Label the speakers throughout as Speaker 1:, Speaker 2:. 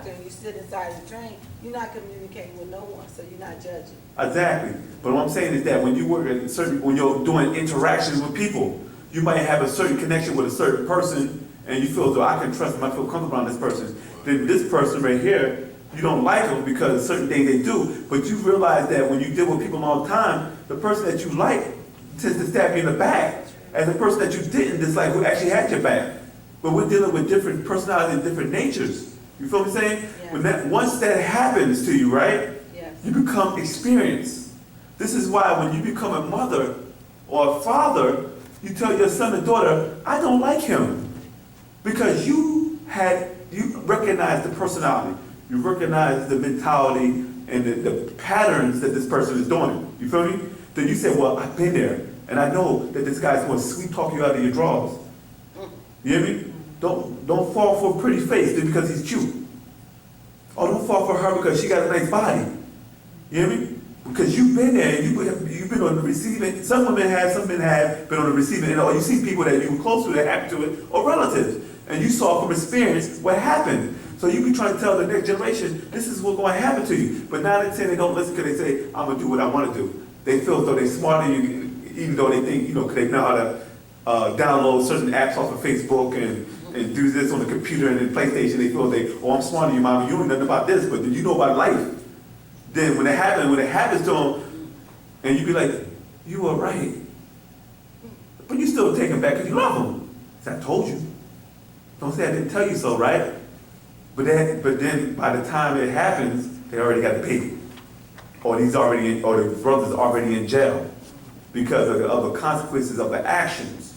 Speaker 1: conductor and you sit inside the train, you're not communicating with no one, so you're not judging.
Speaker 2: Exactly. But what I'm saying is that when you work in when you're doing interactions with people, you might have a certain connection with a certain person, and you feel as though I can trust them, I feel comfortable around this person. Then this person right here, you don't like them because of certain things they do, but you realize that when you deal with people all the time, the person that you like tends to stab you in the back, as the person that you didn't dislike who actually had your back. But we're dealing with different personalities and different natures. You feel what I'm saying?
Speaker 1: Yes.
Speaker 2: When once that happens to you, right?
Speaker 1: Yes.
Speaker 2: You become experienced. This is why when you become a mother or a father, you tell your son and daughter, I don't like him. Because you recognize the personality. You recognize the mentality and the patterns that this person is doing. You feel me? Then you say, well, I've been there, and I know that this guy's going to sweet talk you out of your drawers. You hear me? Don't fall for a pretty face just because he's cute. Or don't fall for her because she got a nice body. You hear me? Because you've been there, and you've been on the receiving. Some women have, some men have been on the receiving end, or you see people that you were close to that happened to it, or relatives, and you saw from experience what happened. So you be trying to tell the next generation, this is what's going to happen to you. But 9 out of 10, they don't listen because they say, I'm going to do what I want to do. They feel as though they're smarter than you, even though they think, because they know how to download certain apps off of Facebook and do this on the computer and the PlayStation. They feel I'm smarter than you, mama. You don't know nothing about this, but you know about life. Then when it happens to them, and you be like, you were right. But you still take them back because you love them. I told you. Don't say I didn't tell you so, right? But then by the time it happens, they already got the baby. Or the brother's already in jail because of the consequences of the actions.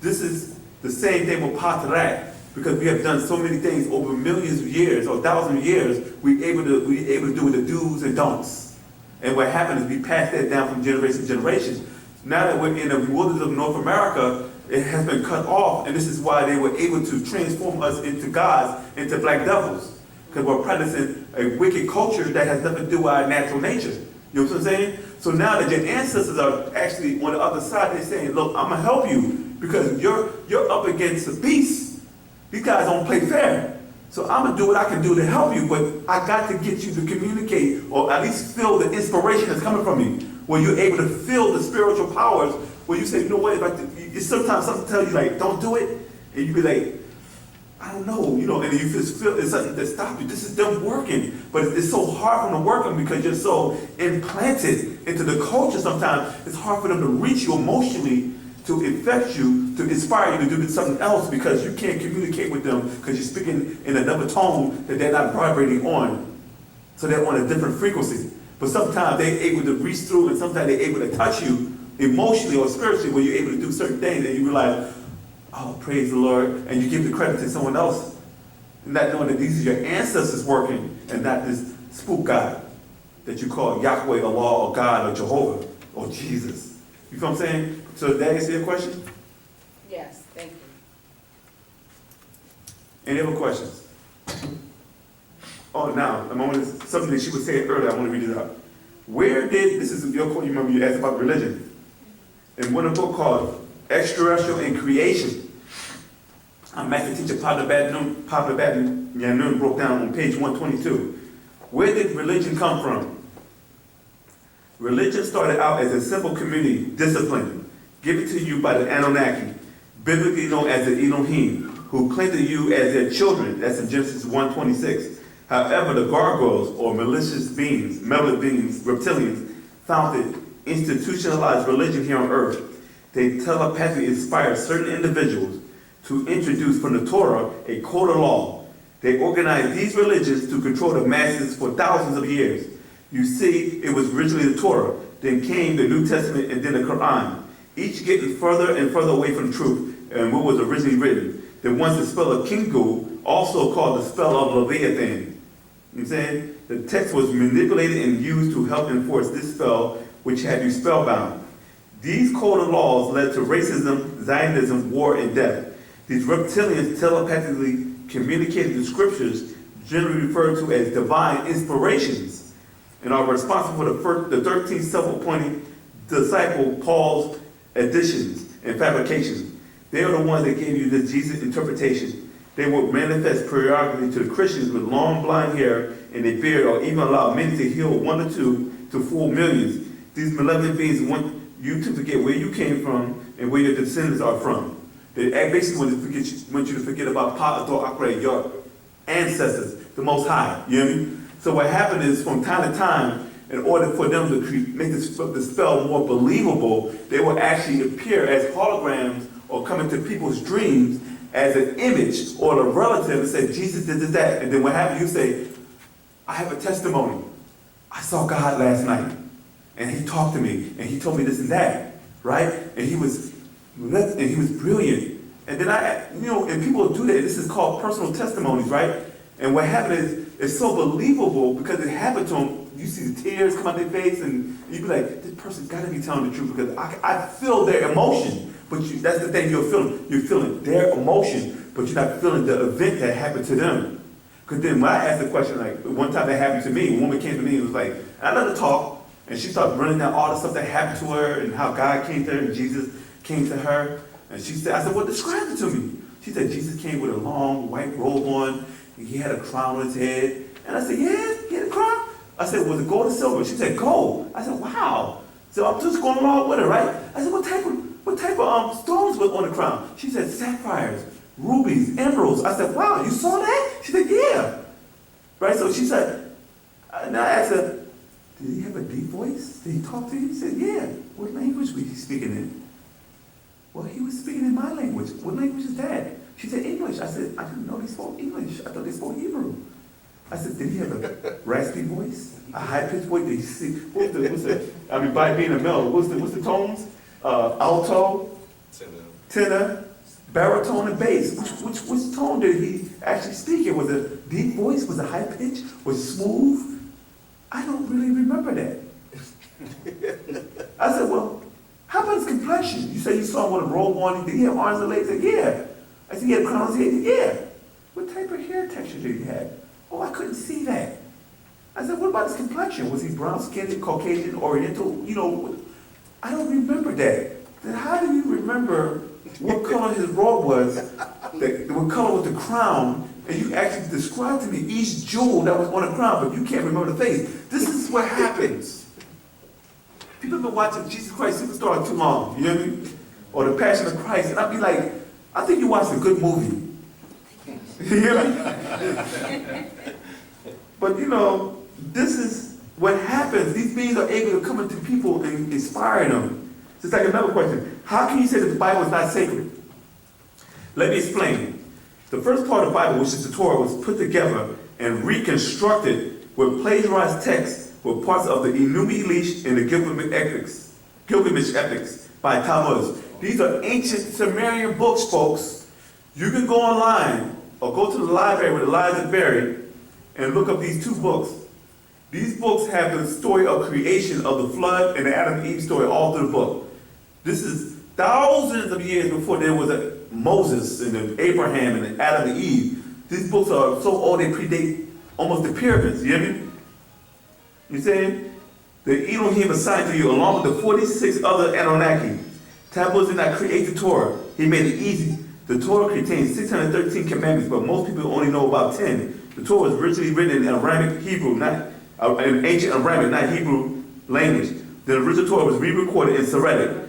Speaker 2: This is the same thing with Pt.3, because we have done so many things over millions of years or thousands of years. We able to do the do's and don'ts. And what happened is we passed that down from generation to generation. Now that we're in the wilderness of North America, it has been cut off, and this is why they were able to transform us into gods, into black devils. Because we're practicing a wicked culture that has nothing to do with our natural nature. You know what I'm saying? So now that your ancestors are actually on the other side, they're saying, look, I'm gonna help you because you're up against a beast. These guys don't play fair. So I'm gonna do what I can do to help you, but I got to get you to communicate or at least feel the inspiration that's coming from me. Where you're able to feel the spiritual powers, where you say, you know what, it's sometimes something tell you like, don't do it, and you be like, I don't know, and you just feel it's something that stops you. This is them working, but it's so hard for them to work them because you're so implanted into the culture sometimes. It's hard for them to reach you emotionally, to affect you, to inspire you to do something else because you can't communicate with them because you're speaking in another tone that they're not vibrating on. So they're on a different frequency. But sometimes they're able to reach through and sometimes they're able to touch you emotionally or spiritually where you're able to do certain things and you realize, oh, praise the Lord, and you give the credit to someone else, not knowing that these are your ancestors working and not this spook God that you call Yahweh, Allah, or God, or Jehovah, or Jesus. You feel what I'm saying? So did that answer your question?
Speaker 1: Yes, thank you.
Speaker 2: Any other questions? Oh, now, something that she was saying earlier, I want to read it out. This is your quote, you remember you asked about religion. In one book called Extraterrestrial and Creation, our master teacher, Pt.3 broke down on page 122. Where did religion come from? Religion started out as a simple community discipline given to you by the Anunnaki, biblically known as the Elohim, who claimed to you as their children. That's in Genesis 1:26. However, the gargoyles, or malicious beings, malevolent beings, reptilians, founded institutionalized religion here on Earth. They telepathically inspire certain individuals to introduce from the Torah a code of law. They organized these religions to control the masses for thousands of years. You see, it was originally the Torah, then came the New Testament, and then the Quran, each getting further and further away from truth and what was originally written. Then once the spell of Kingu, also called the spell of Leviathan. You know what I'm saying? The text was manipulated and used to help enforce this spell, which had you spellbound. These code of laws led to racism, Zionism, war, and death. These reptilians telepathically communicated the scriptures, generally referred to as divine inspirations, and are responsible for the 13th self-appointed disciple Paul's additions and fabrications. They are the ones that gave you the Jesus interpretation. They would manifest periodically to the Christians with long blonde hair and a beard, or even allow many to heal 1 or 2 to fool millions. These malevolent beings want you to forget where you came from and where your descendants are from. They basically want you to forget about Pt.3, your ancestors, the Most High. You know what I mean? So what happened is, from time to time, in order for them to make the spell more believable, they will actually appear as holograms or come into people's dreams as an image or a relative and say, Jesus did this, that. And then what happened, you say, I have a testimony. I saw God last night, and he talked to me, and he told me this and that, right? And he was brilliant. And then and people do that. This is called personal testimonies, right? And what happened is, it's so believable because it happened to them. You see the tears come out their face, and you be like, this person's got to be telling the truth because I feel their emotion. But that's the thing you're feeling. You're feeling their emotion, but you're not feeling the event that happened to them. Because then when I asked the question, like one time that happened to me, a woman came to me and was like, I let her talk, and she started running down all the stuff that happened to her and how God came to her and Jesus came to her. And she said, I said, well, describe it to me. She said, Jesus came with a long white robe on, and he had a crown on his head. And I said, yeah, he had a crown? I said, was it gold or silver? She said, gold. I said, wow. So I'm just going along with her, right? I said, what type of stones were on the crown? She said, sapphires, rubies, emeralds. I said, wow, you saw that? She said, yeah. Right, so she said, and I asked her, did he have a deep voice? Did he talk to you? He said, yeah. What language was he speaking in? Well, he was speaking in my language. What language is that? She said, English. I said, I didn't know they spoke English. I thought they spoke Hebrew. I said, did he have a raspy voice? A high-pitched voice? Did he see? What's the, I mean, by being a male, what's the tones? Alto, tenor, baritone, and bass. Which tone did he actually speak in? Was it a deep voice? Was it high pitch? Was it smooth? I don't really remember that. I said, well, how about his complexion? You say you saw him with a robe on. Did he have arms and legs? I said, yeah. I said, he had a crown on his head? Yeah. What type of hair texture did he have? Oh, I couldn't see that. I said, what about his complexion? Was he brown-skinned, Caucasian, Oriental? You know, I don't remember that. Then how do you remember what color his robe was, what color was the crown, and you actually described to me each jewel that was on the crown, but you can't remember the face? This is what happens. People have been watching Jesus Christ Superstar too long, you know what I mean? Or The Passion of Christ, and I'd be like, I think you watched a good movie. You hear me? But you know, this is what happens. These beings are able to come into people and inspire them. Just like another question. How can you say that the Bible is not sacred? Let me explain. The first part of the Bible, which is the Torah, was put together and reconstructed with plagiarized texts with parts of the Enuma Elish and the Gilgamesh epics by Talmudists. These are ancient Sumerian books, folks. You can go online or go to the library where the libraries are buried and look up these two books. These books have the story of creation of the flood and the Adam and Eve story all through the book. This is thousands of years before there was a Moses and Abraham and Adam and Eve. These books are so old they predate almost the pyramids, you hear me? You saying? The Elohim assigned to you along with the 46 other Anunnaki. Tammuz did not create the Torah. He made it easy. The Torah contains 613 commandments, but most people only know about 10. The Torah was originally written in Aramaic Hebrew, not in ancient Aramaic, not Hebrew language. The original Torah was re-recorded in Syriac.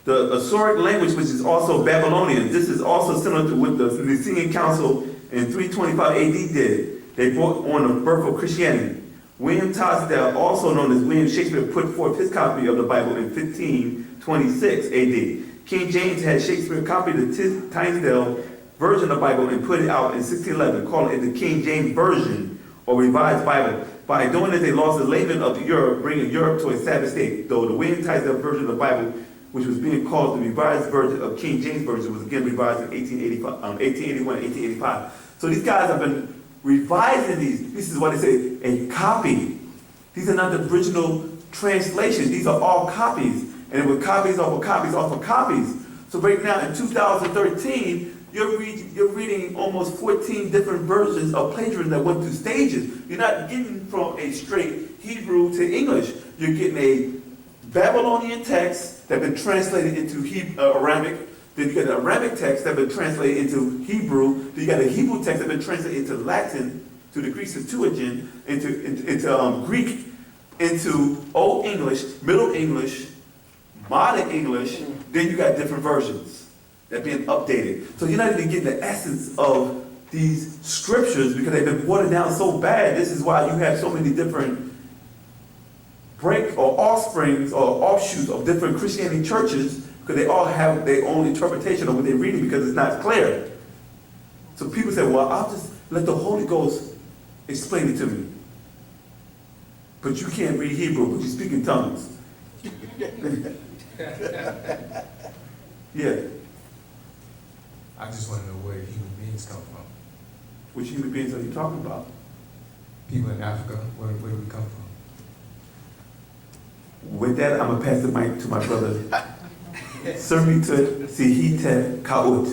Speaker 2: The Assyric language, which is also Babylonian, this is also similar to what the Nicene Council in 325 AD did. They brought on the birth of Christianity. William Tyndale, also known as William Shakespeare, put forth his copy of the Bible in 1526 AD. King James had Shakespeare copy the Tyndale version of the Bible and put it out in 1611, calling it the King James Version or Revised Bible. By doing this, they lost the layman of Europe, bringing Europe to a savage state, though the William Tyndale version of the Bible, which was being called the Revised Version of King James Version, was again revised in 1881 and 1885. So these guys have been revising these. This is what they say, a copy. These are not the original translations. These are all copies. And with copies off of copies off of copies. So right now in 2013, you're reading almost 14 different versions of plagiarism that went through stages. You're not getting from a straight Hebrew to English. You're getting a Babylonian text that's been translated into Aramaic. Then you got the Arabic text that been translated into Hebrew. Then you got the Hebrew text that been translated into Latin, to the Greek Septuagint, into Greek, into Old English, Middle English, Modern English. Then you got different versions that being updated. So you're not even getting the essence of these scriptures because they've been watered down so bad. This is why you have so many different break or offsprings or offshoots of different Christianity churches because they all have their own interpretation of what they're reading because it's not clear. So people say, well, I'll just let the Holy Ghost explain it to me. But you can't read Hebrew, but you speak in tongues. Yeah.
Speaker 3: I just want to know where human beings come from.
Speaker 2: Which human beings are you talking about?
Speaker 3: People in Africa, where do we come from?
Speaker 2: With that, I'm going to pass the mic to my brother. Sermita Sihite Kaut.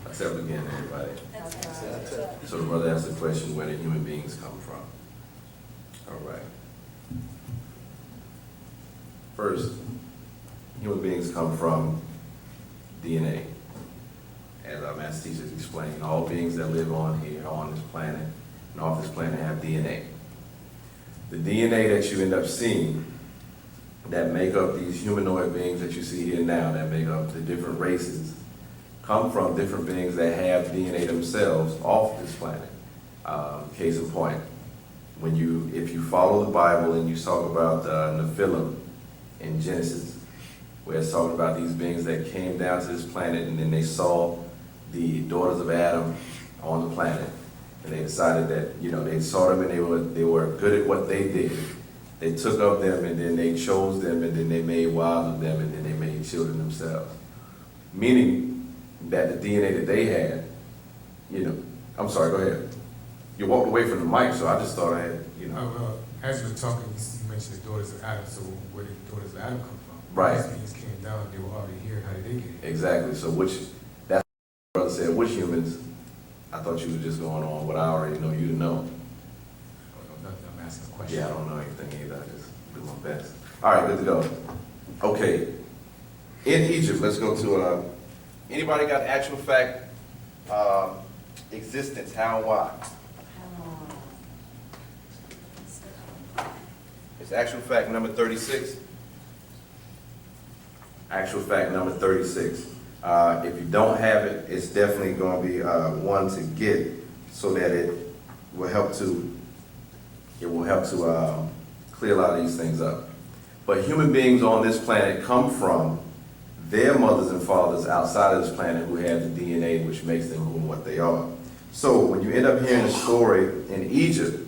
Speaker 4: Accept again, everybody. So the brother asked the question, where do human beings come from? All right. First, human beings come from DNA. As our master teachers explained, all beings that live on here, on this planet, and off this planet have DNA. The DNA that you end up seeing that make up these humanoid beings that you see here now, that make up the different races, come from different beings that have DNA themselves off this planet. Case in point, if you follow the Bible and you talk about Nephilim in Genesis, where it's talking about these beings that came down to this planet and then they saw the daughters of Adam on the planet, and they decided that, they saw them and they were good at what they did. They took of them and then they chose them and then they made wives of them and then they made children themselves. Meaning that the DNA that they had, I'm sorry, go ahead. You walked away from the mic, so I just thought I had,
Speaker 3: As you were talking, you mentioned the daughters of Adam, so where did the daughters of Adam come from?
Speaker 4: Right.
Speaker 3: These beings came down, they were already here, how did they get here?
Speaker 4: Exactly. So that's what the brother said, which humans? I thought you were just going on what I already know you to know.
Speaker 3: I don't know nothing, I'm asking a question.
Speaker 4: Yeah, I don't know anything either. I just do my best. All right, good to go. Okay. In Egypt, let's go to, anybody got actual fact existence, how and why? It's actual fact number 36. Actual fact number 36. If you don't have it, it's definitely going to be one to get, so that it will help to clear a lot of these things up. But human beings on this planet come from their mothers and fathers outside of this planet who have the DNA which makes them who and what they are. So when you end up hearing a story in Egypt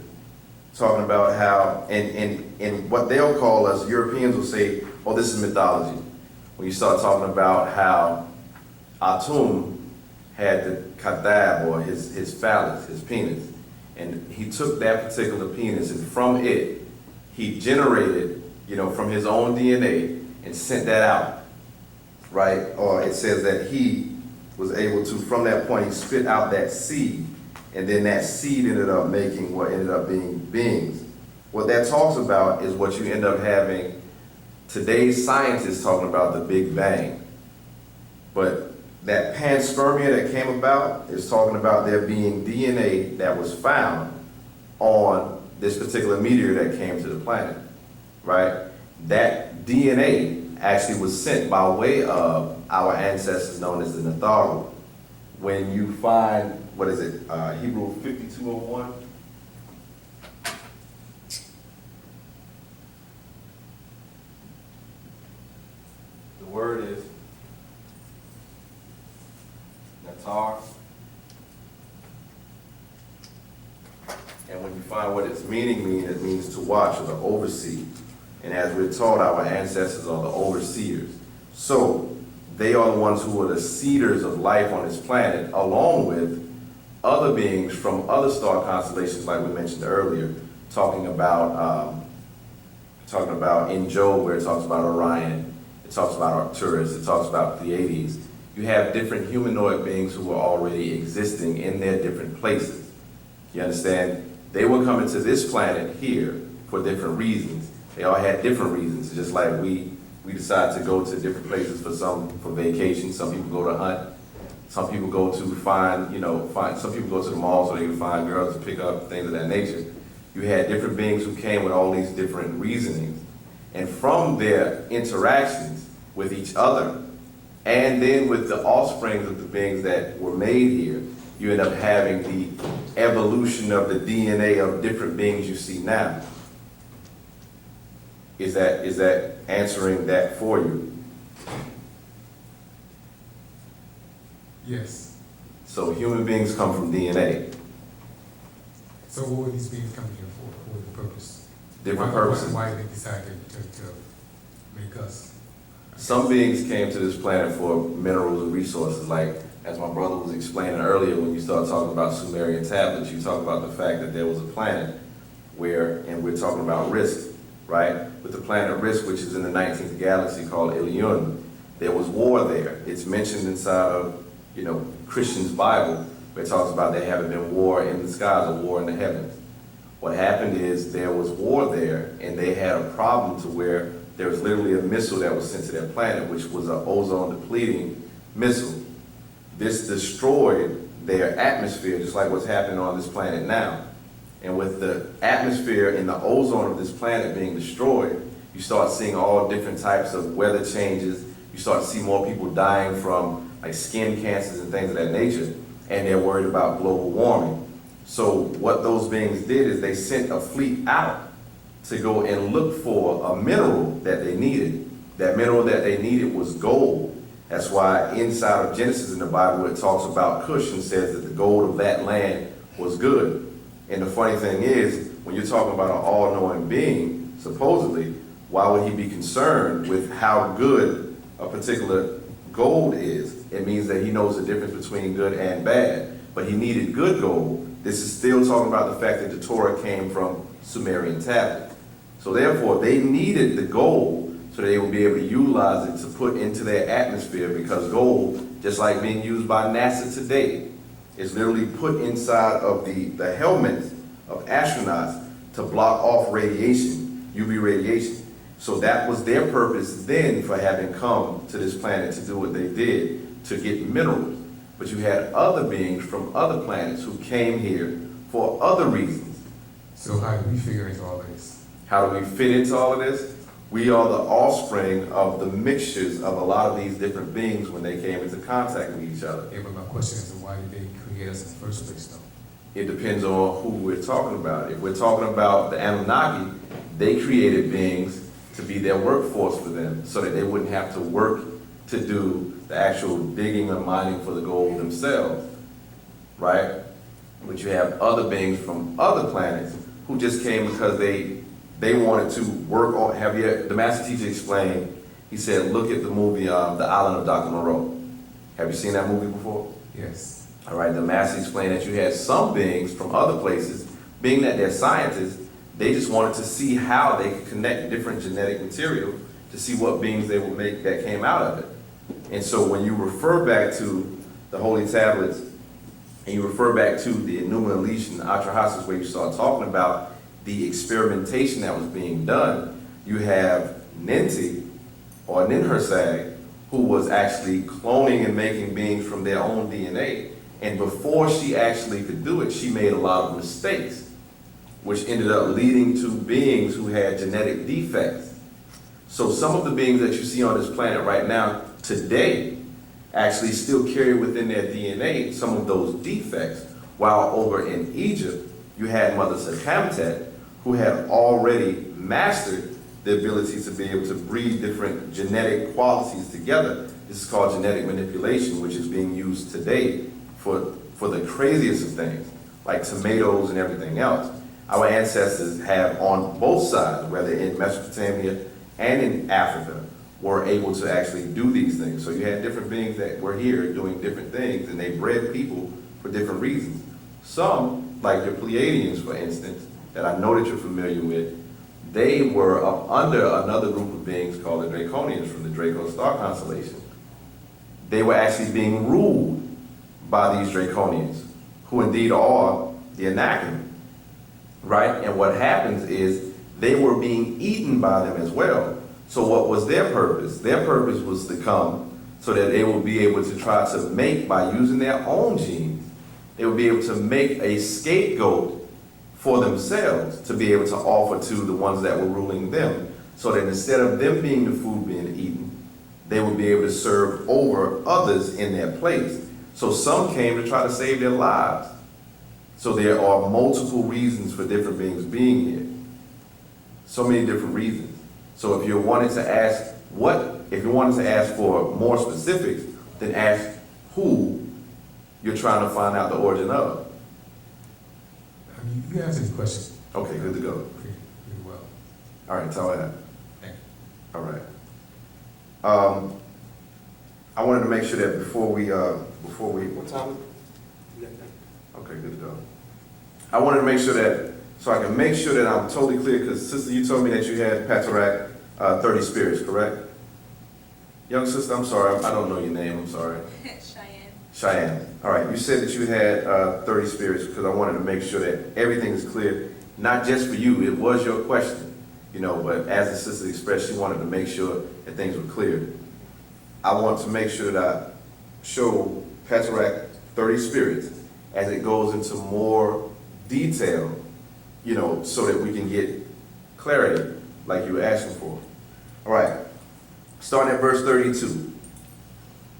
Speaker 4: talking about how, and what they'll call us, Europeans will say, oh, this is mythology. When you start talking about how Atum had the kadab, or his phallus, his penis, and he took that particular penis, and from it, he generated, from his own DNA and sent that out, right? Or it says that he was able to, from that point, he spit out that seed, and then that seed ended up making what ended up being beings. What that talks about is what you end up having today's scientists talking about the Big Bang. But that panspermia that came about is talking about there being DNA that was found on this particular meteor that came to the planet, right? That DNA actually was sent by way of our ancestors known as the Natharu. When you find, what is it, Hebrew 5201? The word is Natar. And when you find what its meaning means, it means to watch or to oversee. And as we're taught, our ancestors are the overseers. So they are the ones who are the seeders of life on this planet, along with other beings from other star constellations, like we mentioned earlier, talking about in Job where it talks about Orion, it talks about Arcturus, it talks about Pleiades. You have different humanoid beings who are already existing in their different places. You understand? They were coming to this planet here for different reasons. They all had different reasons, just like we decide to go to different places for vacation. Some people go to hunt. Some people go to find, some people go to the mall so they can find girls to pick up, things of that nature. You had different beings who came with all these different reasonings. And from their interactions with each other, and then with the offspring of the beings that were made here, you end up having the evolution of the DNA of different beings you see now. Is that answering that for you?
Speaker 3: Yes.
Speaker 4: So human beings come from DNA.
Speaker 3: So what were these beings coming here for? What was the purpose?
Speaker 4: Different purposes.
Speaker 3: Why did they decide to make us?
Speaker 4: Some beings came to this planet for minerals and resources, like as my brother was explaining earlier when you started talking about Sumerian tablets, you talk about the fact that there was a planet where, and we're talking about Risk, right? With the planet Risk, which is in the 19th galaxy called Ilion, there was war there. It's mentioned inside of, Christian's Bible, where it talks about there having been war in the skies, a war in the heavens. What happened is there was war there, and they had a problem to where there was literally a missile that was sent to their planet, which was an ozone-depleting missile. This destroyed their atmosphere, just like what's happening on this planet now. And with the atmosphere and the ozone of this planet being destroyed, you start seeing all different types of weather changes. You start to see more people dying from like skin cancers and things of that nature, and they're worried about global warming. So what those beings did is they sent a fleet out to go and look for a mineral that they needed. That mineral that they needed was gold. That's why inside of Genesis in the Bible it talks about Cush and says that the gold of that land was good. And the funny thing is, when you're talking about an all-knowing being, supposedly, why would he be concerned with how good a particular gold is? It means that he knows the difference between good and bad. But he needed good gold. This is still talking about the fact that the Torah came from Sumerian tablets. So therefore, they needed the gold so they would be able to utilize it to put into their atmosphere, because gold, just like being used by NASA today, is literally put inside of the helmets of astronauts to block off radiation, UV radiation. So that was their purpose then for having come to this planet to do what they did, to get minerals. But you had other beings from other planets who came here for other reasons.
Speaker 3: So how do we figure into all of this?
Speaker 4: How do we fit into all of this? We are the offspring of the mixtures of a lot of these different beings when they came into contact with each other.
Speaker 3: Yeah, but my question is, why did they create us in the first place, though?
Speaker 4: It depends on who we're talking about. If we're talking about the Anunnaki, they created beings to be their workforce for them so that they wouldn't have to work to do the actual digging or mining for the gold themselves, right? But you have other beings from other planets who just came because they wanted to work on, the master teacher explained, he said, look at the movie, The Island of Dr. Moreau. Have you seen that movie before?
Speaker 3: Yes.
Speaker 4: All right, the master explained that you had some beings from other places, being that they're scientists, they just wanted to see how they could connect different genetic material to see what beings they would make that came out of it. And so when you refer back to the holy tablets, and you refer back to the Enuma Elish and Atrahasis, where you start talking about the experimentation that was being done, you have Ninti, or Ninhursag, who was actually cloning and making beings from their own DNA. And before she actually could do it, she made a lot of mistakes, which ended up leading to beings who had genetic defects. So some of the beings that you see on this planet right now, today, actually still carry within their DNA some of those defects, while over in Egypt, you had Mother Sekhemtet, who had already mastered the ability to be able to breed different genetic qualities together. This is called genetic manipulation, which is being used today for the craziest of things, like tomatoes and everything else. Our ancestors have on both sides, whether in Mesopotamia and in Africa, were able to actually do these things. So you had different beings that were here doing different things, and they bred people for different reasons. Some, like your Pleiadians, for instance, that I know that you're familiar with, they were up under another group of beings called the Draconians from the Draco star constellation. They were actually being ruled by these Draconians, who indeed are the Anakim, right? And what happens is they were being eaten by them as well. So what was their purpose? Their purpose was to come so that they would be able to try to make, by using their own genes, they would be able to make a scapegoat for themselves to be able to offer to the ones that were ruling them, so that instead of them being the food being eaten, they would be able to serve over others in their place. So some came to try to save their lives. So there are multiple reasons for different beings being here. So many different reasons. So if you wanted to ask for more specifics, then ask who you're trying to find out the origin of.
Speaker 3: You answer this question
Speaker 4: Okay, good to go.
Speaker 3: pretty well.
Speaker 4: All right, tell that.
Speaker 3: Thank you.
Speaker 4: All right. I wanted to make sure that before we, what time is it? Okay, good to go. I wanted to make sure that, so I can make sure that I'm totally clear, because sister, you told me that you had Pt.3, 30 spirits, correct? Young sister, I'm sorry, I don't know your name, I'm sorry.
Speaker 5: Cheyenne.
Speaker 4: Cheyenne. All right, you said that you had 30 spirits, because I wanted to make sure that everything is clear, not just for you, it was your question, you know, but as the sister expressed, she wanted to make sure that things were clear. I want to make sure that I show Pt.3 30 spirits as it goes into more detail, you know, so that we can get clarity like you were asking for. All right, starting at verse 32.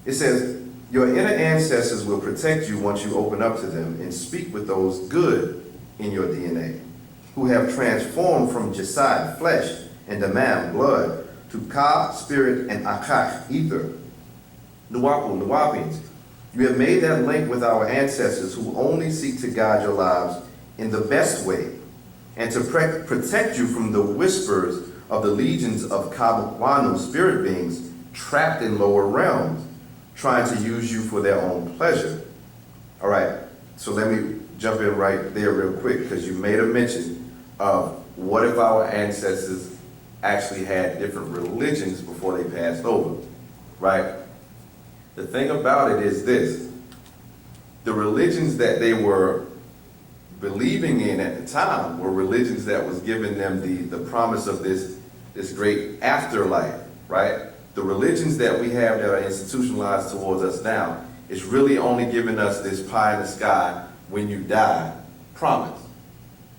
Speaker 4: It says, your inner ancestors will protect you once you open up to them and speak with those good in your DNA, who have transformed from Jasad, flesh, and Damam, blood, to Ka, spirit, and Akak, ether. Wu-Nuwaupians, you have made that link with our ancestors who only seek to guide your lives in the best way and to protect you from the whispers of the legions of Kabwanu spirit beings trapped in lower realms, trying to use you for their own pleasure. All right, so let me jump in right there real quick, because you made a mention of what if our ancestors actually had different religions before they passed over, right? The thing about it is this: the religions that they were believing in at the time were religions that was giving them the promise of this great afterlife, right? The religions that we have that are institutionalized towards us now is really only giving us this pie in the sky when you die promise.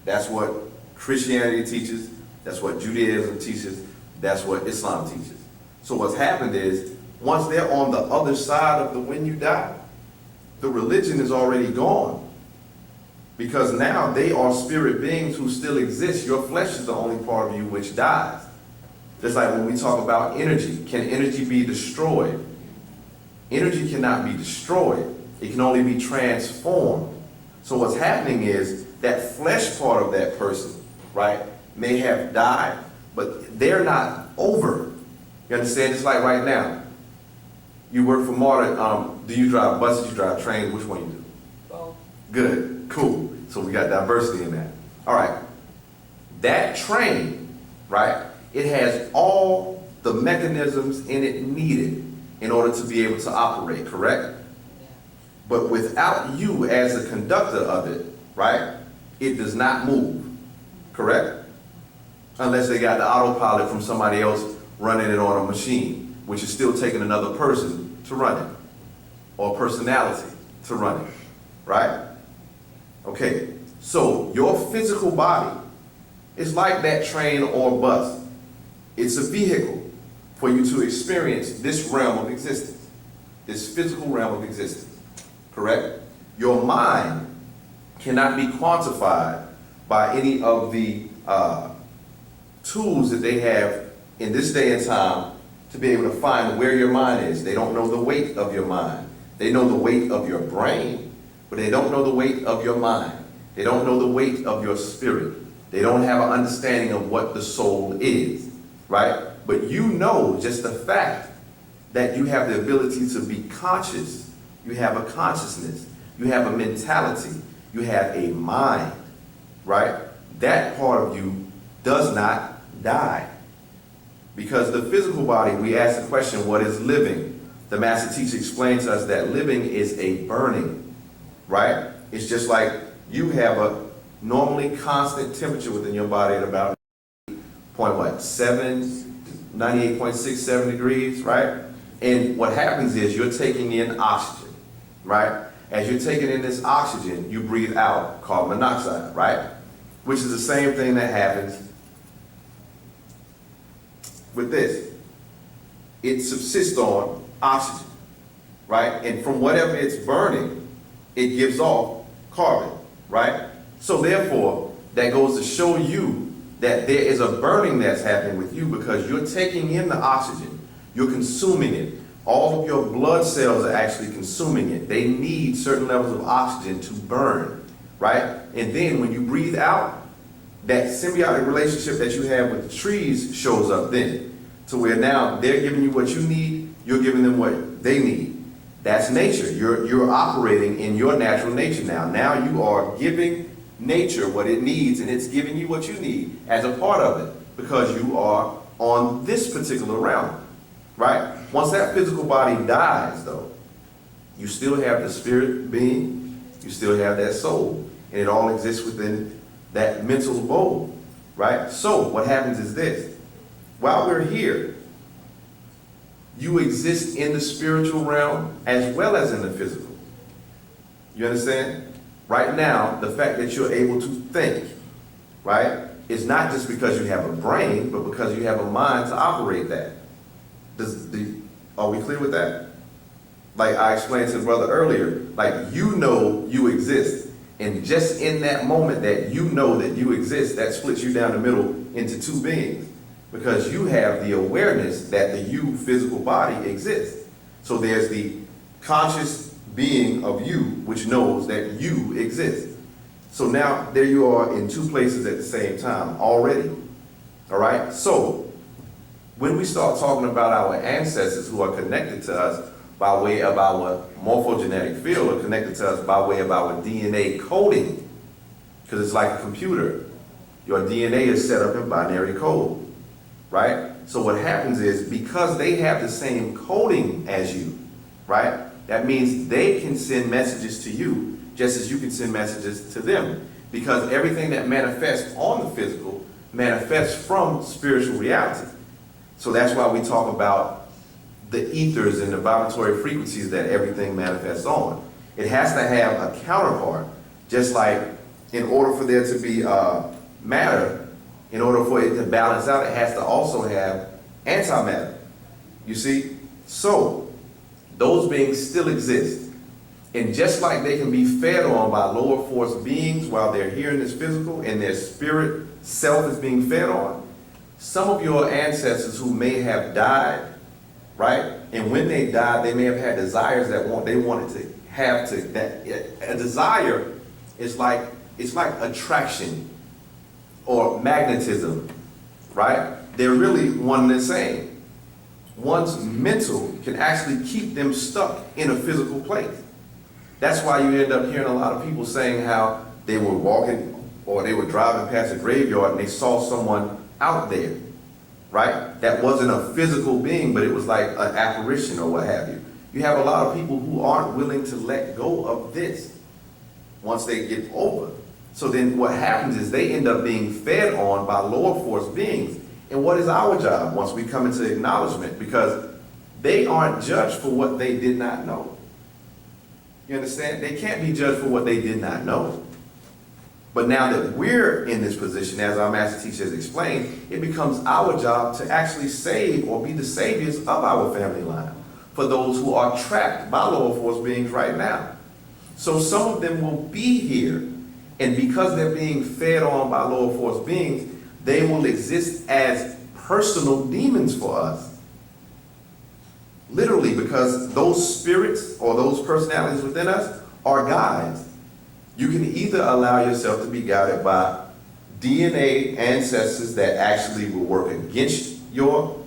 Speaker 4: That's what Christianity teaches, that's what Judaism teaches, that's what Islam teaches. So what's happened is, once they're on the other side of the when you die, the religion is already gone. Because now they are spirit beings who still exist. Your flesh is the only part of you which dies. Just like when we talk about energy, can energy be destroyed? Energy cannot be destroyed. It can only be transformed. So what's happening is that flesh part of that person, right, may have died, but they're not over. You understand? Just like right now, you work for MARTA, do you drive buses, you drive trains, which one you do?
Speaker 1: Both.
Speaker 4: Good, cool. So we got diversity in that. All right, that train, right, it has all the mechanisms in it needed in order to be able to operate, correct? But without you as a conductor of it, right, it does not move, correct? Unless they got the autopilot from somebody else running it on a machine, which is still taking another person to run it, or personality to run it, right? Okay, so your physical body is like that train or bus. It's a vehicle for you to experience this realm of existence, this physical realm of existence, correct? Your mind cannot be quantified by any of the tools that they have in this day and time to be able to find where your mind is. They don't know the weight of your mind. They know the weight of your brain, but they don't know the weight of your mind. They don't know the weight of your spirit. They don't have an understanding of what the soul is, right? But you know just the fact that you have the ability to be conscious. You have a consciousness. You have a mentality. You have a mind, right? that part of you does not die. Because the physical body, we ask the question, what is living? The master teacher explains to us that living is a burning, right? It's just like you have a normally constant temperature within your body at about 98.67 degrees, right? And what happens is you're taking in oxygen, right? As you're taking in this oxygen, you breathe out carbon monoxide, right? Which is the same thing that happens with this. It subsists on oxygen, right? And from whatever it's burning, it gives off carbon, right? So therefore, that goes to show you that there is a burning that's happening with you because you're taking in the oxygen, you're consuming it. All of your blood cells are actually consuming it. They need certain levels of oxygen to burn, right? And then when you breathe out, that symbiotic relationship that you have with the trees shows up then. To where now they're giving you what you need, you're giving them what they need. That's nature. You're operating in your natural nature now. Now you are giving nature what it needs, and it's giving you what you need as a part of it because you are on this particular realm, right? Once that physical body dies, though, you still have the spirit being, you still have that soul, and it all exists within that mental bowl, right? So what happens is this. While we're here, you exist in the spiritual realm as well as in the physical. You understand? Right now, the fact that you're able to think, right, is not just because you have a brain, but because you have a mind to operate that. Are we clear with that? Like I explained to the brother earlier, like you know you exist. And just in that moment that you know that you exist, that splits you down the middle into two beings. Because you have the awareness that the you physical body exists. So there's the conscious being of you, which knows that you exist. So now there you are in two places at the same time already. All right? So when we start talking about our ancestors who are connected to us by way of our morphogenetic field, or connected to us by way of our DNA coding, because it's like a computer. Your DNA is set up in binary code. Right? So what happens is because they have the same coding as you, right? That means they can send messages to you just as you can send messages to them. Because everything that manifests on the physical manifests from spiritual reality. So that's why we talk about the ethers and the vibratory frequencies that everything manifests on. It has to have a counterpart, just like in order for there to be matter, in order for it to balance out, it has to also have antimatter. You see? So, those beings still exist. And just like they can be fed on by lower force beings while they're here in this physical and their spirit self is being fed on, some of your ancestors who may have died, right? And when they died, they may have had desires that they wanted to have to, that a desire is like, it's like attraction or magnetism, right? They're really one and the same. One's mental can actually keep them stuck in a physical place. That's why you end up hearing a lot of people saying how they were walking or they were driving past a graveyard and they saw someone out there, right? That wasn't a physical being, but it was like an apparition or what have you. You have a lot of people who aren't willing to let go of this once they get over. So then what happens is they end up being fed on by lower force beings. And what is our job once we come into acknowledgement? Because they aren't judged for what they did not know. You understand? They can't be judged for what they did not know. But now that we're in this position, as our master teacher has explained, it becomes our job to actually save or be the saviors of our family line for those who are trapped by lower force beings right now. So some of them will be here. And because they're being fed on by lower force beings, they will exist as personal demons for us. Literally, because those spirits or those personalities within us are guides. You can either allow yourself to be guided by DNA ancestors that actually will work against your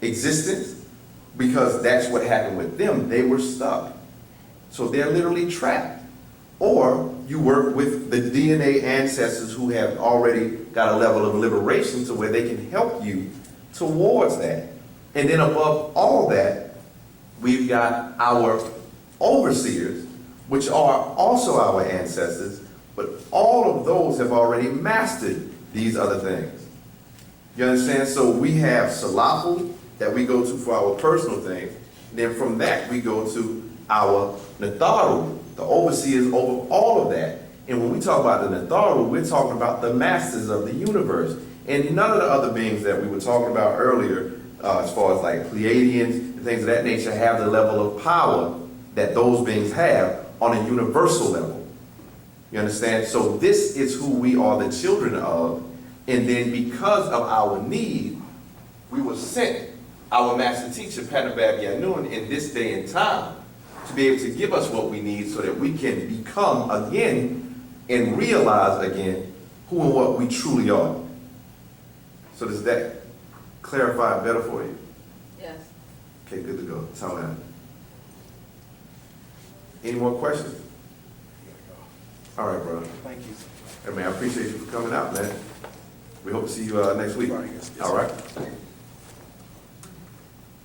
Speaker 4: existence, because that's what happened with them. They were stuck. So they're literally trapped. Or you work with the DNA ancestors who have already got a level of liberation to where they can help you towards that. And then above all that, we've got our overseers, which are also our ancestors, but all of those have already mastered these other things. You understand? So we have Salafu that we go to for our personal things. Then from that, we go to our Natharu, the overseers over all of that. And when we talk about the Natharu, we're talking about the masters of the universe. And none of the other beings that we were talking about earlier, as far as like Pleiadians and things of that nature, have the level of power that those beings have on a universal level. You understand? So this is who we are the children of. And then because of our need, we were sent our master teacher, Panabab Yanun, in this day and time to be able to give us what we need so that we can become again and realize again who and what we truly are. So does that clarify better for you?
Speaker 1: Yes.
Speaker 4: Okay, good to go. Tell me. Any more questions? All right, brother.
Speaker 5: Thank you.
Speaker 4: Hey, man, I appreciate you for coming out, man. We hope to see you next week.
Speaker 5: Right, yes,
Speaker 4: All right.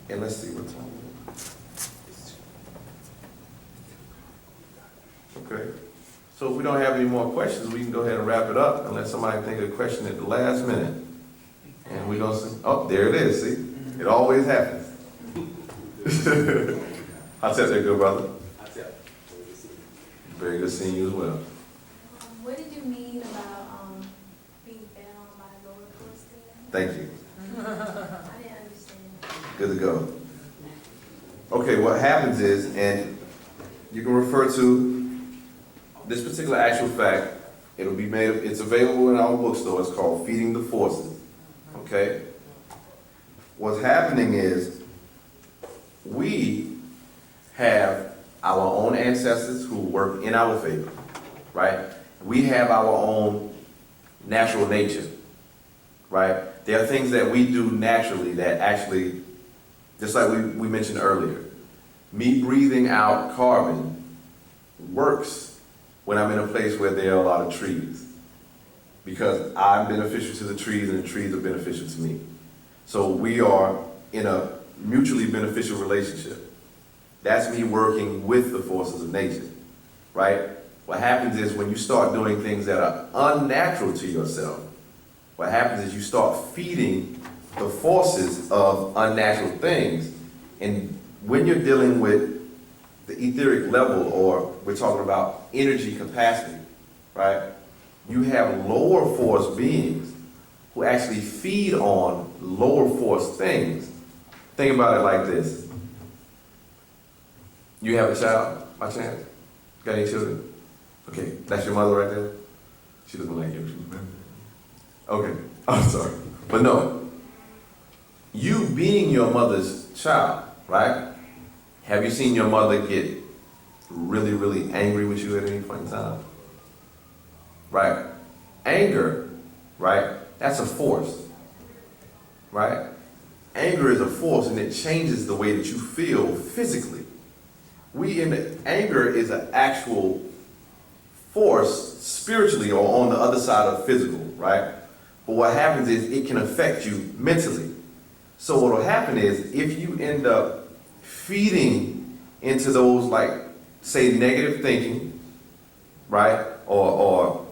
Speaker 4: And let's see what time. Okay. So if we don't have any more questions, we can go ahead and wrap it up unless somebody think of a question at the last minute. And we're gonna see. Oh, there it is. See, it always happens. How's that, good brother? Very good seeing you as well.
Speaker 6: What did you mean about being fed on by lower force then?
Speaker 4: Thank you.
Speaker 6: I didn't understand.
Speaker 4: Good to go. Okay, what happens is, and you can refer to this particular actual fact, it'll be made, it's available in our bookstore, it's called Feeding the Forces, okay? What's happening is, we have our own ancestors who work in our favor, right? We have our own natural nature, right? There are things that we do naturally that actually, just like we mentioned earlier, me breathing out carbon works when I'm in a place where there are a lot of trees, because I'm beneficial to the trees and the trees are beneficial to me. So we are in a mutually beneficial relationship. That's me working with the forces of nature, right? What happens is when you start doing things that are unnatural to yourself, what happens is you start feeding the forces of unnatural things. And when you're dealing with the etheric level, or we're talking about energy capacity, right? You have lower force beings who actually feed on lower force things. Think about it like this. You have a child, by chance? Got any children? Okay, that's your mother right there? She doesn't like you. Okay, I'm sorry. But no, you being your mother's child, right? Have you seen your mother get really, really angry with you at any point in time? Right? Anger, right? That's a force, right? Anger is a force and it changes the way that you feel physically. Anger is an actual force spiritually or on the other side of physical, right? But what happens is it can affect you mentally. So what will happen is if you end up feeding into those, like, say, negative thinking, right? Or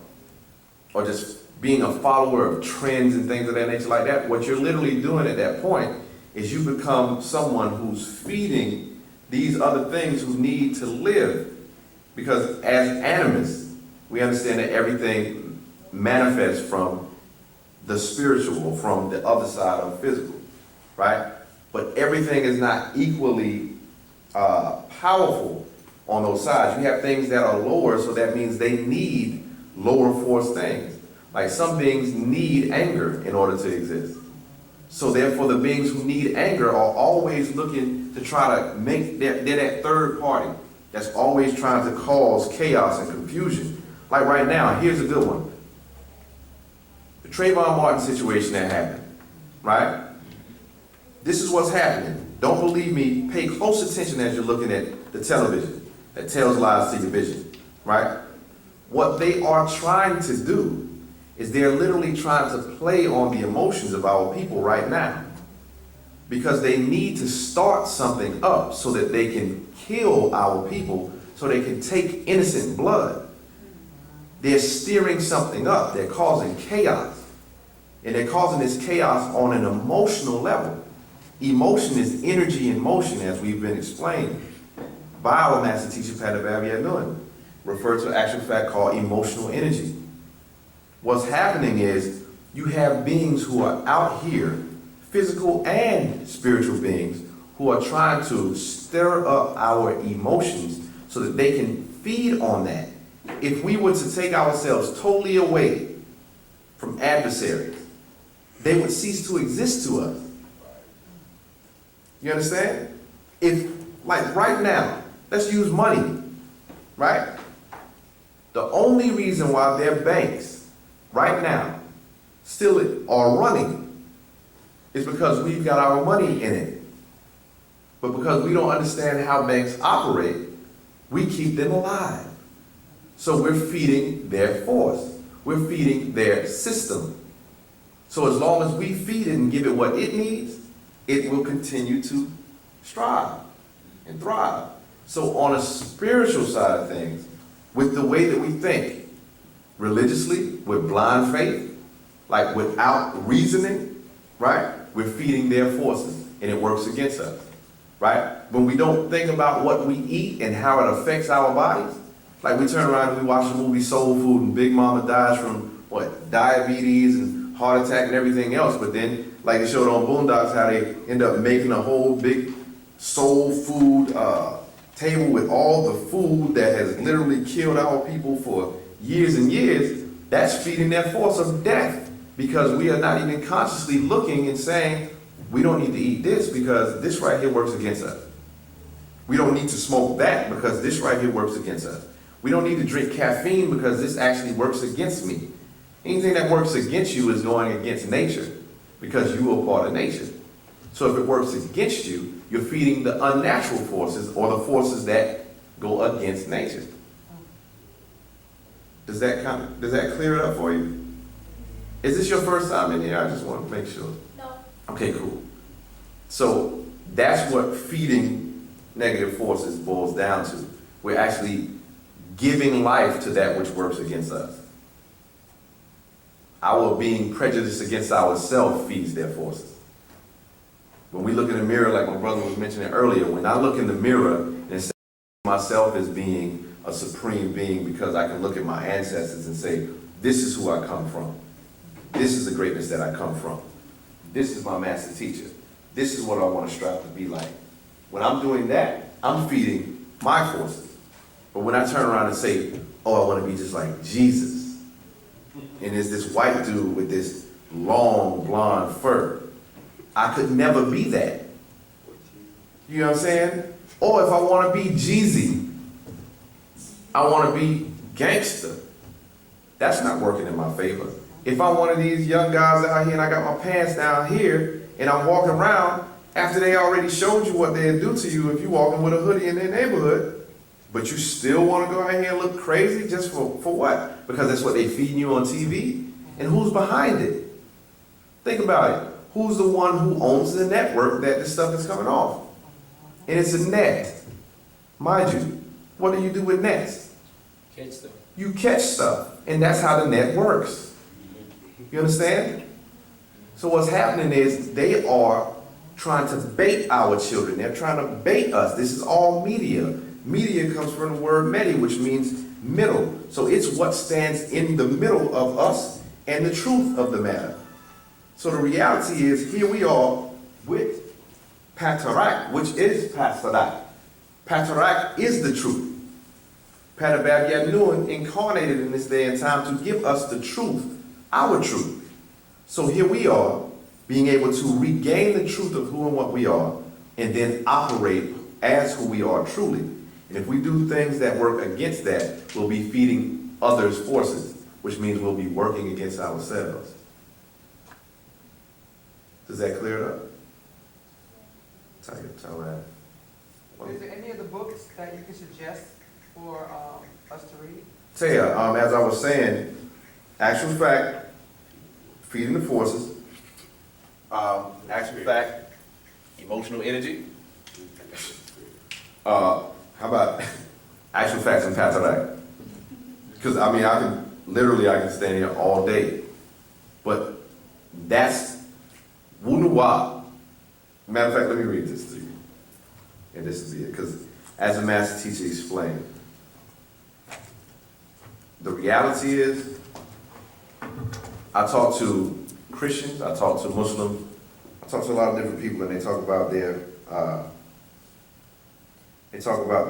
Speaker 4: just being a follower of trends and things of that nature like that, what you're literally doing at that point is you become someone who's feeding these other things who need to live. Because as animists, we understand that everything manifests from the spiritual, from the other side of physical, right? But everything is not equally powerful on those sides. You have things that are lower, so that means they need lower force things. Like some beings need anger in order to exist. So therefore the beings who need anger are always looking to try to make, they're that third party that's always trying to cause chaos and confusion. Like right now, here's a good one. The Trayvon Martin situation that happened, right? This is what's happening. Don't believe me, pay close attention as you're looking at the television that tells lies to your vision, right? What they are trying to do is they're literally trying to play on the emotions of our people right now. Because they need to start something up so that they can kill our people, so they can take innocent blood. They're steering something up. They're causing chaos. And they're causing this chaos on an emotional level. Emotion is energy in motion, as we've been explained by our master teacher, Pt.3, referred to an actual fact called emotional energy. What's happening is you have beings who are out here, physical and spiritual beings, who are trying to stir up our emotions so that they can feed on that. If we were to take ourselves totally away from adversaries, they would cease to exist to us. You understand? If, like right now, let's use money, right? The only reason why their banks right now still are running is because we've got our money in it. But because we don't understand how banks operate, we keep them alive. So we're feeding their force. We're feeding their system. So as long as we feed it and give it what it needs, it will continue to strive and thrive. So on a spiritual side of things, with the way that we think, religiously, with blind faith, like without reasoning, right? We're feeding their forces and it works against us, right? When we don't think about what we eat and how it affects our bodies, like we turn around and we watch the movie Soul Food and Big Mama dies from diabetes and heart attack and everything else, but then like they showed on Boondocks how they end up making a whole big soul food table with all the food that has literally killed our people for years and years. That's feeding their force of death, because we are not even consciously looking and saying, we don't need to eat this because this right here works against us. We don't need to smoke that because this right here works against us. We don't need to drink caffeine because this actually works against me. Anything that works against you is going against nature, because you are part of nature. So if it works against you, you're feeding the unnatural forces or the forces that go against nature. Does that clear it up for you? Is this your first time in here? I just want to make sure.
Speaker 6: No.
Speaker 4: Okay, cool. So that's what feeding negative forces boils down to. We're actually giving life to that which works against us. Our being prejudiced against ourselves feeds their forces. When we look in the mirror, like my brother was mentioning earlier, when I look in the mirror and say myself as being a supreme being because I can look at my ancestors and say, this is who I come from. This is the greatness that I come from. This is my master teacher. This is what I want to strive to be like. When I'm doing that, I'm feeding my forces. But when I turn around and say, oh, I want to be just like Jesus, and there's this white dude with this long blonde fur, I could never be that. You know what I'm saying? Or if I want to be Jeezy, I want to be gangster. That's not working in my favor. If I'm one of these young guys out here and I got my pants down here and I'm walking around after they already showed you what they'll do to you if you're walking with a hoodie in their neighborhood, but you still want to go out here and look crazy just for what? Because that's what they feeding you on TV? And who's behind it? Think about it. Who's the one who owns the network that this stuff is coming off? And it's a net. Mind you, what do you do with nets?
Speaker 5: Catch stuff.
Speaker 4: You catch stuff, and that's how the net works. You understand? So what's happening is they are trying to bait our children. They're trying to bait us. This is all media. Media comes from the word medi, which means middle. So it's what stands in the middle of us and the truth of the matter. So the reality is, here we are with Pt.3, which is Pt.3. Pt.3 is the truth. Pt.3 incarnated in this day and time to give us the truth, our truth. So here we are, being able to regain the truth of who and what we are, and then operate as who we are truly. And if we do things that work against that, we'll be feeding others' forces, which means we'll be working against ourselves. Does that clear it up? Tell that.
Speaker 7: Is there any of the books that you could suggest for us to read?
Speaker 4: Taya, as I was saying, actual fact, feeding the forces, actual fact, emotional energy. How about actual facts and Pt.3? Because I mean, I can stand here all day, but that's Wu-Nuwaup. Matter of fact, let me read this to you, and this is it. Because as the master teacher explained, the reality is, I talk to Christians, I talk to Muslims, I talk to a lot of different people, and they talk about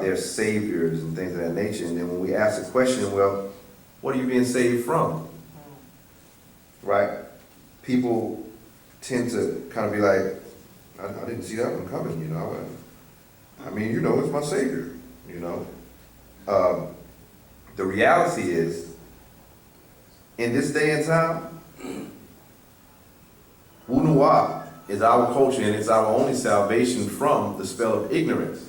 Speaker 4: their saviors and things of that nature. And then when we ask the question, well, what are you being saved from? Right? People tend to kind of be like, I didn't see that one coming, you know. I mean, you know, it's my savior, you know. The reality is, in this day and time, Wu-Nuwaup is our culture, and it's our only salvation from the spell of ignorance.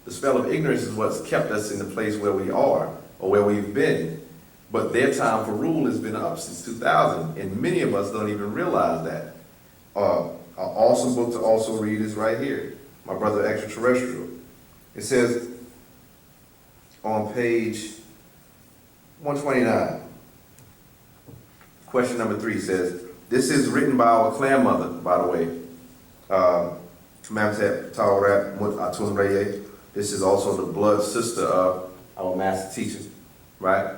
Speaker 4: The spell of ignorance is what's kept us in the place where we are, or where we've been. But their time for rule has been up since 2000, and many of us don't even realize that. An awesome book to also read is right here, my brother Extraterrestrial. It says on page 129, question number 3 says, this is written by our clan mother, by the way, Pt.3. This is also the blood sister of our master teacher, right?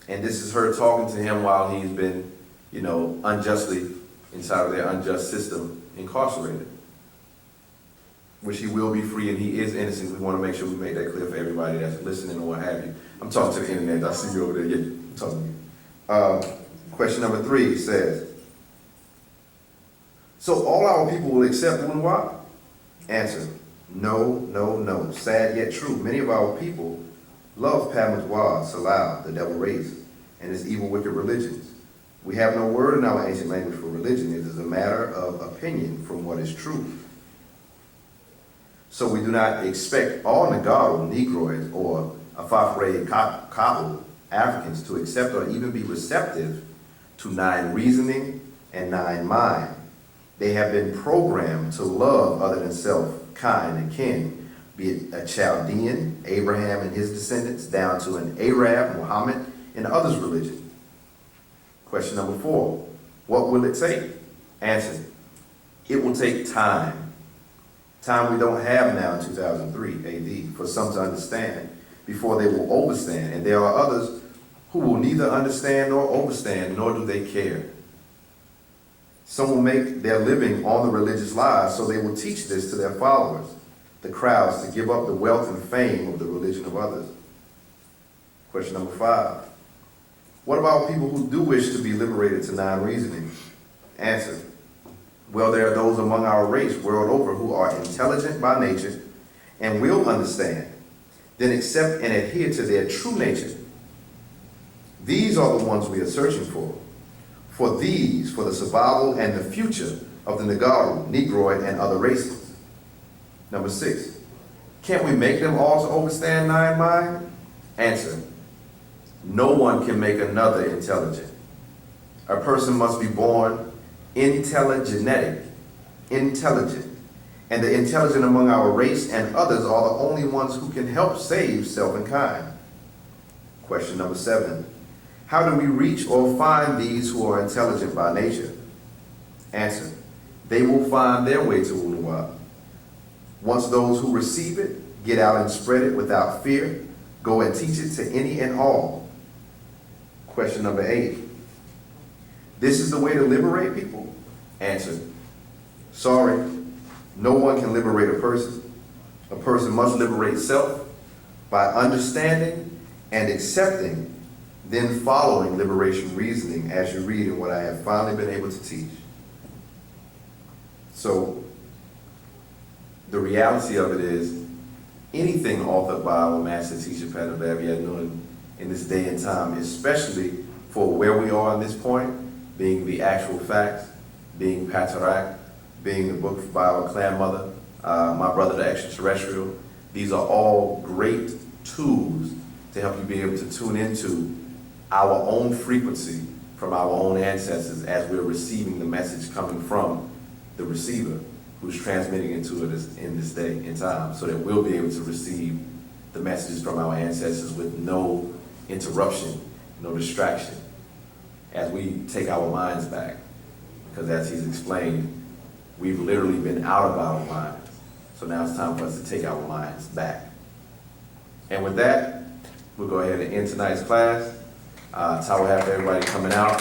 Speaker 4: And this is her talking to him while he's been, you know, unjustly, inside of their unjust system, incarcerated. Which he will be free, and he is innocent. We want to make sure we make that clear for everybody that's listening or what have you. I'm talking to the internet. I see you over there. Yeah, I'm talking to you. Question number 3 says, so all our people will accept Wu-Nuwaup? Answer, no, no, no. Sad yet true. Many of our people love Pt.3, Salau, the devil race, and its evil, wicked religions. We have no word in our ancient language for religion. It is a matter of opinion from what is true. So we do not expect all Nagaru, Negroids, or Afafre Kabu, Africans, to accept or even be receptive to 9 reasoning and 9 mind. They have been programmed to love other than self, kind, and kin, be it a Chaldean, Abraham and his descendants, down to an Arab, Muhammad, and others' religion. Question number 4, what will it take? Answer, it will take time. Time we don't have now in 2003 AD for some to understand before they will overstand. And there are others who will neither understand nor overstand, nor do they care. Some will make their living on the religious lies, so they will teach this to their followers, the crowds, to give up the wealth and fame of the religion of others. Question number 5. What about people who do wish to be liberated to 9 reasoning? Answer. Well, there are those among our race world over who are intelligent by nature and will understand, then accept and adhere to their true nature. These are the ones we are searching for. For these, for the survival and the future of the Nagaru, Negroid, and other races. Number 6, can't we make them all to understand 9 mind? Answer, no one can make another intelligent. A person must be born intelligent, and the intelligent among our race and others are the only ones who can help save self and kind. Question number 7, how do we reach or find these who are intelligent by nature? Answer, they will find their way to Wu-Nuwaup. Once those who receive it get out and spread it without fear, go and teach it to any and all. Question number 8, this is the way to liberate people? Answer, sorry, no one can liberate a person. A person must liberate self by understanding and accepting, then following liberation reasoning, as you read in what I have finally been able to teach. So, the reality of it is, anything authored by our master teacher, Pt.3, in this day and time, especially for where we are at this point, being the actual facts, being Pt.3, being the book by our clan mother, my brother the Extraterrestrial, these are all great tools to help you be able to tune into our own frequency from our own ancestors as we're receiving the message coming from the receiver who's transmitting it to us in this day in time, so that we'll be able to receive the messages from our ancestors with no interruption, no distraction, as we take our minds back. Because as he's explained, we've literally been out of our minds. So now it's time for us to take our minds back. And with that, we'll go ahead and end tonight's class. Ty will have everybody coming out.